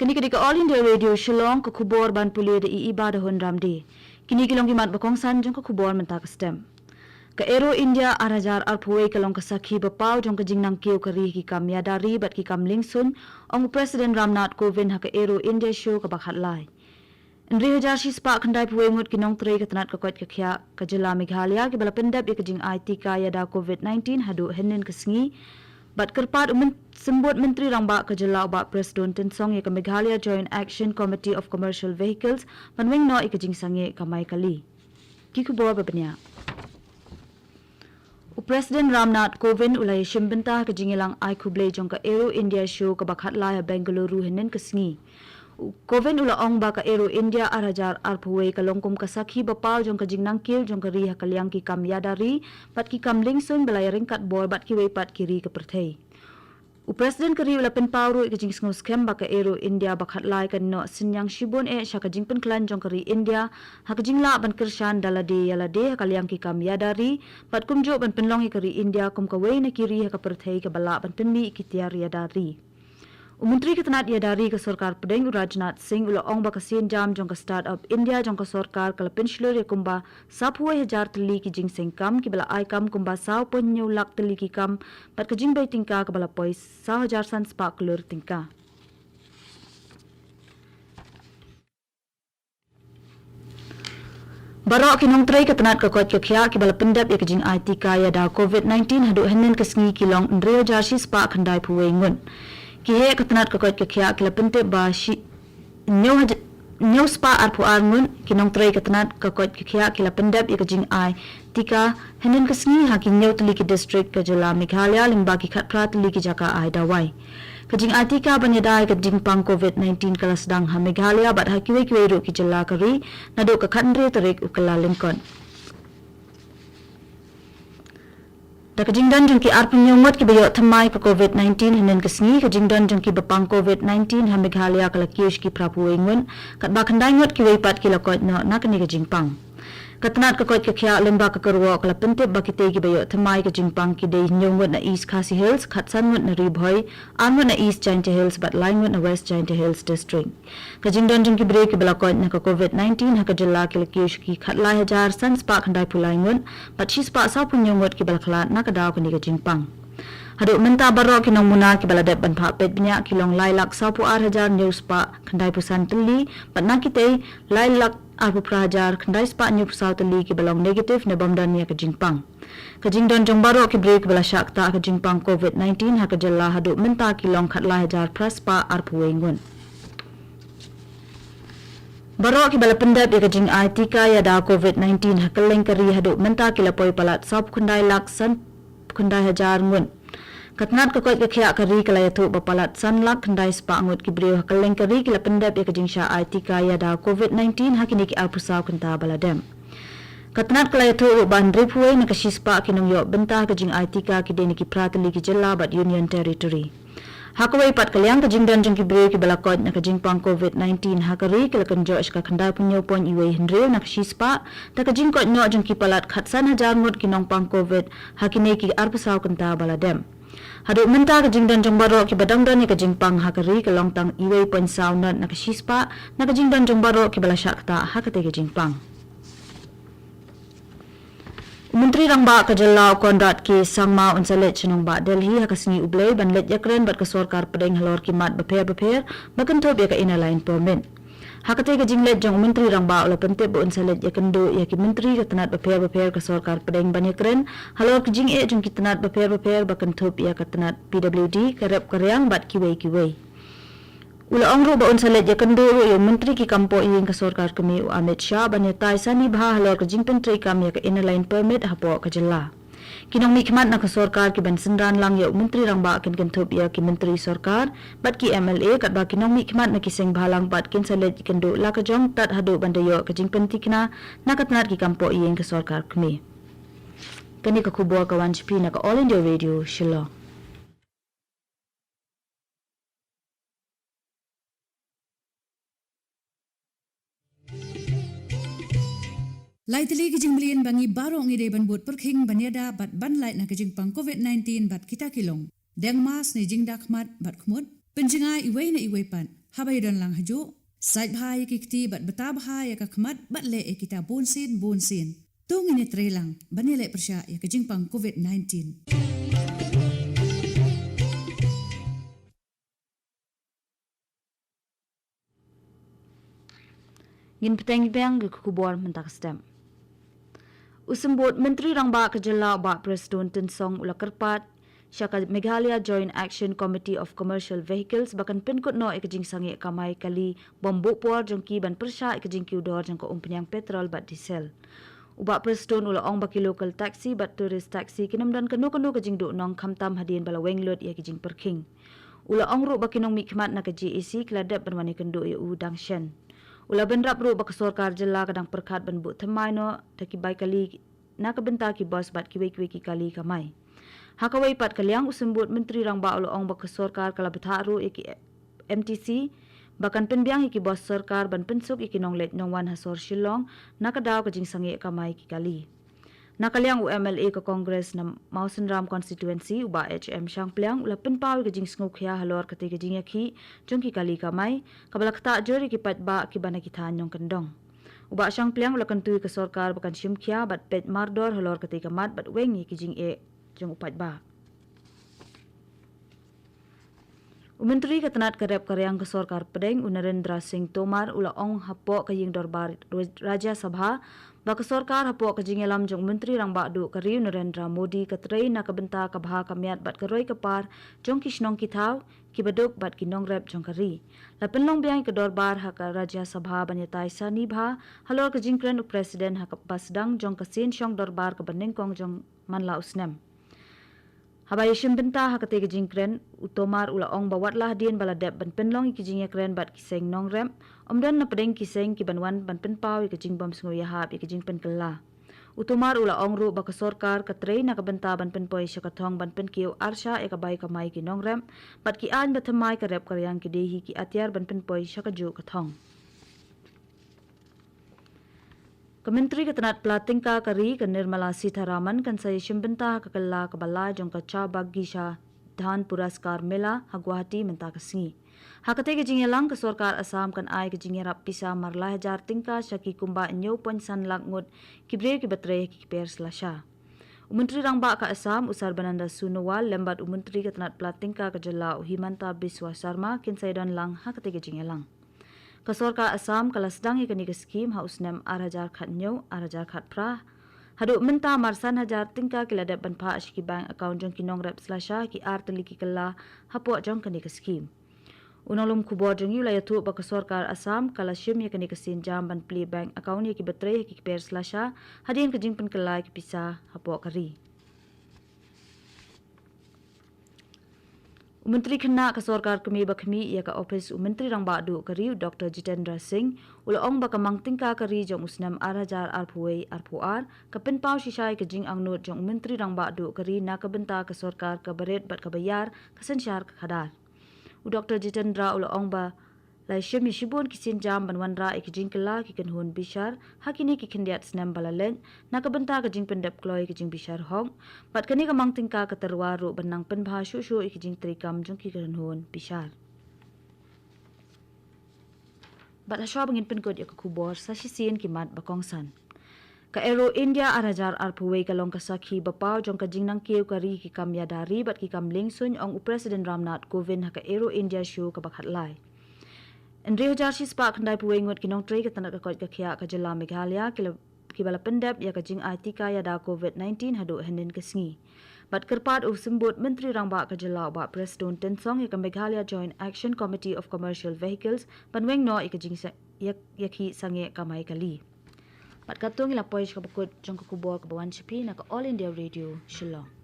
Kini kedika All India Radio Shillong ke kubor ban pulia de ibadah hon ramdi. Kini kilong kimat bakong sanjung ke kubor mentak stem. Ke Aero India arajar arpuwe kelong ke sakhi bapau jong ke jingnang kiu ke rihi kam yadari bat ki kam lingsun ong Presiden Ramnath Kovind ha ke Aero India show ke bakhat lai. Nri hajar shi spa khandai puwe ngut kinong tre ke tanat ke kwat ke khya ke jela Meghalaya ke bala pendap ke jing IT ka yada COVID-19 hadu henin ke sngi. Bat kerpat sembut Menteri Rangba ke Jelau Bak Presiden Tensong ke Meghalaya Joint Action Committee of Commercial Vehicles panwing no ke jing sange kamai kali. Kiku bawa babnya. Presiden Ramnath Kovind ulai shimbenta ke jingilang ai kublai jong ke Aero India show ke bakhat lai Bengaluru henin ke sngi. Kovind ula ong ba ke Aero India arajar arpuwe ke longkum ke sakhi bapau jong ke jingnang kil jong ke riha kaliang ki kam yadari bat ki kam lingsun belai ringkat bor bat ki wepat kiri ke perthei. Presiden keri ula pen pauru ke jing sngo scam ba ke Aero India bakhat lai ke no sinyang shibon sha ke jing pen klan jong keri India ha ke jing la ban kershan dalade yalade kaliang ki kam yadari bat kumjo ban penlong keri India kum ke wei na kiri ha ke perthei ke bala ban penmi ki tiar yadari. Menteri Ketenat Yadari ke Sarkar Pedeng Rajnath Singh ula ong ba kasin jam jong ke Startup India jong ke Sarkar ke penshler ya kumba 10,000 teli ki jing sengkam ki bala ai kam kumba 9 lak teli ki kam pat ke jing bai tingka ke bala poi 1,000 san spak lur tingka. Barok kinong tray ketenat ke kot ke khya ki bala pendap ya ke jing IT ka ya da COVID-19 hadu henin ke sngi kilong ndrio jarsi spak khandai puwe ngun. Kihe ketenat ke kot ke khya ki la pente ba shi nyo spa arpu arngun kinong tray ketenat ke kot ke khya ki la pendap ya ke jing ai tika henin ke sngi ha ki nyo teli ki district ke Jela Meghalaya limba ki khat pra teli ki jaka ai dawai. Kajing atika banyadai ke jing pang COVID-19 kala sedang ha Meghalaya bat ha kiwe ru ki Jela kari nado ke khandre tarik ukala Lincoln. Da kajing dan jong ki arpu nyomot ki bayo thamai ke COVID-19 henen ke sngi kajing dan jong ki bapang COVID-19 ha Meghalaya kala kiush ki prapu wengun kat ba khandai ngot ki weipat ki lakot no nakani kajing pang. Ketenat ke kot ke khya lemba ke kerwa kala pentip ba kite ki bayo thamai ke jingpang ki dei nyongot na East Khasi Hills khatsan ngot na Ribhoi angot na East Giant Hills bat lain ngot na West Giant Hills district. Kajing don jong ki bre ki bala kot na ke COVID-19 ha ke jela ki lakiush ki khatla hajar san spa khandai pulai ngot bat chi spa sa pun nyongot ki bala khlat na ka daw ke ni ke jingpang. Haduk menta barok kinong muna ki bala dep ban pha pet bnya kilong lailak 10,000 new spa khandai pusan teli bat na kite lailak arpu prajar khandai spa new pusau teli ki balong negative ne bomdan ya ke jingpang. Kajing don jong barok ki break bala syakta ke jingpang COVID-19 ha ke jela haduk menta kilong khatla hajar pras spa arpu wengun. Barok ki bala pendap ya ke jing artika ya da COVID-19 ha keleng keri haduk menta kila poi palat sap khandai laksan khandai hajar ngun. Ketenat ke kot ke khya kari kala yatu bapalat sanlak khandai spa ngut ki breu hakaleng kari kila pendap ya ke jingsha IT ka ya da COVID-19 hakini ki apusau kenta baladem. Ketenat kala yatu ban dripwe na kashi spa kinong yo benta ke jing IT ka ki deni ki prateli ki jela bat Union Territory. Hakawai pat kaliang ke jing dan jong ki breu ki balakot na ke jing pang COVID-19 hakari kila kan George ka khandai punyo pon iwe hendreu na kashi spa ta ke jing kot no jong ki palat khatsan hajar ngut kinong pang COVID hakini ki apusau kenta baladem. Haduk menta ke jing dan jong barok ki badang dan ke jing pang hakari ke long tang iwe pon saunan na ke shispa na ke jing dan jong barok ki bala syakta hakate ke jing pang. Menteri Rangba ke Jelau Konrad ki Sangma unsalet chenong ba Delhi hakasni ublei ban let yakren bat ke Sarkar Pedeng halor kimat beper bakentop ya ke ina lain permit. Hakate ke jinglet jong Menteri Rangba ula pentip bu unsalet ya kendo ya ki Menteri ketenat beper ke Sarkar Pedeng banyakren halor ke jing jong ketenat beper bakentop ya ketenat PWD kerep keryang bat kiwei. Ula ongro ba unsalet ya kendo ya Menteri ki kampo ing ke Sarkar kemi Amit Shah banyatai sani bah halor ke jing pentri kam ya ke ina line permit hapo ke jela. Kinong mikmat na ke Sarkar ki ban sendran lang ya Menteri Rangba ken kentop ya ki Menteri Sarkar bat ki MLA kat ba kinong mikmat na ki seng balang bat ken salet kendo la ke jong tat hadu bandayo ke jing pentikna na ketenat ki kampo ing ke Sarkar kemi. Kani ke kubua kawan CP na ke All India Radio Shillong. Laiteli kijing melian bangi barong ide ban buat perking banyada bat ban lait na kijing pang COVID-19 bat kita kilong. Deng mas ni jing dakmat bat kumut. Penjengai iway na iway pan. Habai dan lang haju, sait bahaya kikti bat beta bahaya kakmat bat le kita bonsin. Tung ini trelang, banile persya ya kejingpang COVID-19. Ngin peteng-peteng ke kubur mentak stem. Usembut Menteri Rangba Kejela Bak Preston Tensong ula kerpat Syaka Meghalaya Joint Action Committee of Commercial Vehicles bahkan penkut no ikejing sangi kamai kali bombuk puar jongki ban persya ikejing kiudor jangko umpenyang petrol bat diesel. Ubak Preston ula ong baki local taxi bat tourist taxi kinam dan kenu kejing duk nong kamtam hadien bala wenglot ia kejing perking. Ula ong ru baki nong mikmat na ke GEC keladap bermani kendu ia udang shen. Ula benrap ru bak sorkar jela kadang perkat ben bu temai no taki bai kali na kebenta ki bos bat kiwe ki kali kamai. Hakawai pat kaliang usembut Menteri Rangba ula ong bak sorkar kala betharu iki MTC bahkan penbiang iki bos sorkar ban pensuk iki nong let nong wan hasor Shillong na kadaw kajing sangi kamai ki kali. Nakaliang UMLA ke Kongres na Mausenram Constituency uba HM Shangpliang ula penpaw kajing sngukya halor kati kajing yakhi jongki kali kamai kabala kata jori kipat ba kibana kitan nyong kendong. Uba Shangpliang ula kentui ke sorkar bakan shimkya bat pet mardor halor kati kamat bat wengi kajing jong upat ba. Menteri Ketenat Kerep Karyang ke Sorkar Pedeng Narendra Singh Tomar ula ong hapok kajing dorbar Raja Sabha ba ke sorkar hapok kajing elam jong Menteri Rangba du kari Narendra Modi katrei na kabenta kabha kamiat bat keroi kepar jong kisnong kitau kibaduk bat kinong rep jong kari. Lapen long biang ke dorbar haka Raja Sabha banyatai sanibha halor kajing kren Presiden haka pasdang jong kasin syong dorbar ke benengkong jong manla usnem. Habai shimbenta hakate kejing kren utomar ula ong bawatlah dien baladep ban penlong ikejing kren bat kiseng nong rem omdan na pedeng kiseng ki banwan ban penpau ikejing bom sungo yahap ikejing penkela. Utomar ula ong ru baka sorkar katrei na kabenta ban penpoi syakathong ban penkiu arsha ekabai kamai ki nong rem bat ki an batamai karep karyang kidehi ki atyar ban penpoi syakaju kathong. Kementeri Ketenat Pelatingka Kari ke Nirmala Sitharaman kan saya shimbenta kakala kabala jong kaca bagisha dhan puraskar mela Guwahati menta kesingi. Hakate kejing elang ke sorkar Assam kan ai kejing rap pisa marlah jar tingka syaki kumba nyau ponsan langut kibre ki batre ki per selasha. Menteri Rangba ke Assam Usar Bananda Sunowal lembat Menteri Ketenat Pelatingka ke Jela Himanta Biswa Sharma kin saya dan lang hakate kejing elang. Kesorka Assam kala sedang ikani ke skim haus nem arajar khat nyau arajar khat pra haduk menta marsan hajar tingka kiladap ban pha ashki bank account jong kinong rep slasha ki arteli ki kala hapo jong kani ke skim unalum kubor jong yula yatu ba kesorka Assam kala shim yakani ke sin jam ban pli bank account ki betre ki per slasha hadin ke jing pen kala ki pisa hapo kari. Menteri Kena ke sorkar kemi bakmi ia ke ofis Menteri Rangba du kari Dr. Jitendra Singh ula ong bakamang tingka kari jong usnam arajar arpuai arpuar ke penpau shisai ke jing angnut jong Menteri Rangba du kari na kebenta ke sorkar ke beret bat ke bayar ke sensyar ke khadar. Dr. Jitendra ula ong ba lai syemi shibun kisin jam ban wanra ik jing kela ki kenhun bishar hakini ki kendiat snam balalen na kebenta ke jing pendep kloi ke jing bishar hong bat kani kamang tingka ke terwaru benang penbha shu ik jing trikam jong ki kenhun bishar bat haswa bangin penkot ya kubor sa sisin kimat bakongsan ka Aero India arajar arpuwei kalong kasakhi bapau jong ka jing nang kiu kari ki kam yadari bat ki kam lingsun ong Presiden Ramnath Kovind ha ka Aero India show ka bakhatlai Andrea Jarsi spark handai puwengot kinong trei ketanak kakot kakia ka Jela Meghalaya kibala pendep ya kajing atika ya da COVID-19 hadu henin kesengi. Bat kerpat usembut Menteri Rangba ka Jela Bak Preston Tensong ya ka Meghalaya Joint Action Committee of Commercial Vehicles banweng no ikajing yakhi sange kamai kali. Bat katung ila poish ka bakut jong ka kubor ka bawan sipi na ka All India Radio Shillong.